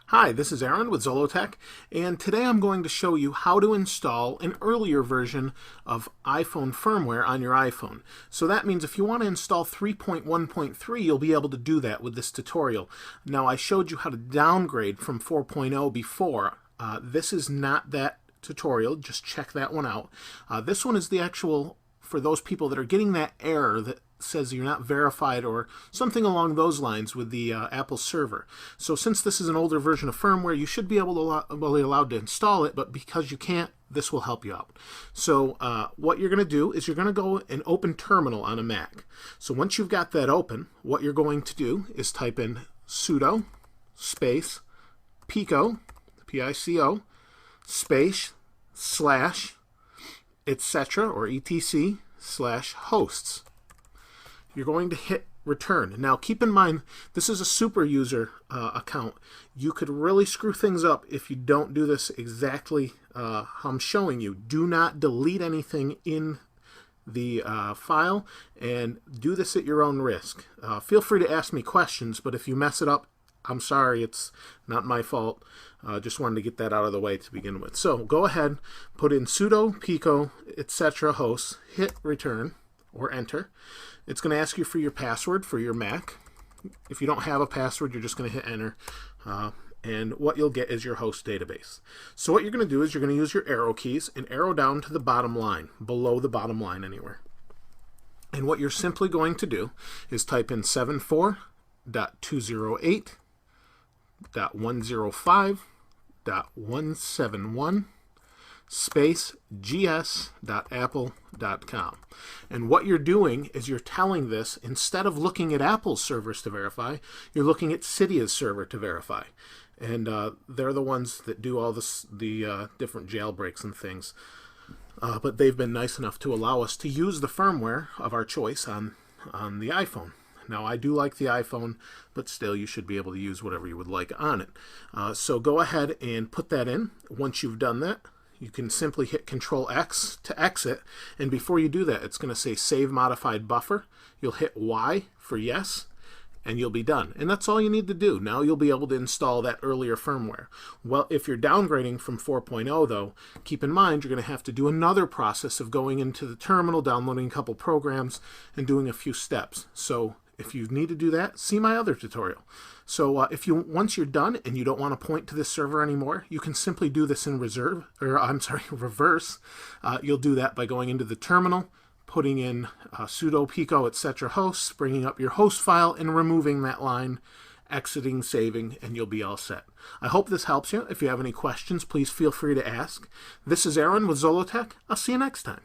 Hi, this is Aaron with Zollotech, and today I'm going to show you how to install an earlier version of iPhone firmware on your iPhone. So that means if you want to install 3.1.3, you'll be able to do that with this tutorial. Now, I showed you how to downgrade from 4.0 before. This is not that tutorial, just check that one out. This one is the actual, for those people that are getting that error that says you're not verified or something along those lines with the Apple server. So since this is an older version of firmware, you should be able to be allowed to install it, but because you can't, this will help you out. So what you're going to do is you're going to go and open Terminal on a Mac. So once you've got that open, what you're going to do is type in sudo space pico, P-I-C-O, space slash etc. or etc slash hosts. You're going to hit return. Now keep in mind, this is a super user account. You could really screw things up if you don't do this exactly how I'm showing you. Do not delete anything in the file, and do this at your own risk. Feel free to ask me questions, but if you mess it up, I'm sorry, it's not my fault. Just wanted to get that out of the way to begin with. So go ahead, put in sudo pico etc hosts, hit return or enter. It's going to ask you for your password for your Mac. If you don't have a password, you're just going to hit enter. And what you'll get is your host database. So what you're going to do is you're going to use your arrow keys and arrow down to the bottom line, below the bottom line anywhere. And what you're simply going to do is type in 74.208.105.171 space gs.apple.com. And what you're doing is you're telling this, instead of looking at Apple's servers to verify, you're looking at Cydia's server to verify. And they're the ones that do all this, the different jailbreaks and things. But they've been nice enough to allow us to use the firmware of our choice on the iPhone. Now, I do like the iPhone, but still you should be able to use whatever you would like on it. So go ahead and put that in. Once you've done that, you can simply hit Control X to exit, and before you do that, it's going to say Save Modified Buffer. You'll hit Y for yes, and you'll be done. And that's all you need to do. Now you'll be able to install that earlier firmware. Well, if you're downgrading from 4.0, though, keep in mind you're going to have to do another process of going into the terminal, downloading a couple programs, and doing a few steps. So if you need to do that, see my other tutorial. So once you're done and you don't want to point to this server anymore, you can simply do this in reverse. You'll do that by going into the terminal, putting in sudo pico etc hosts, bringing up your host file and removing that line, exiting, saving, and you'll be all set. I hope this helps you. If you have any questions, please feel free to ask. This is Aaron with Zollotech. I'll see you next time.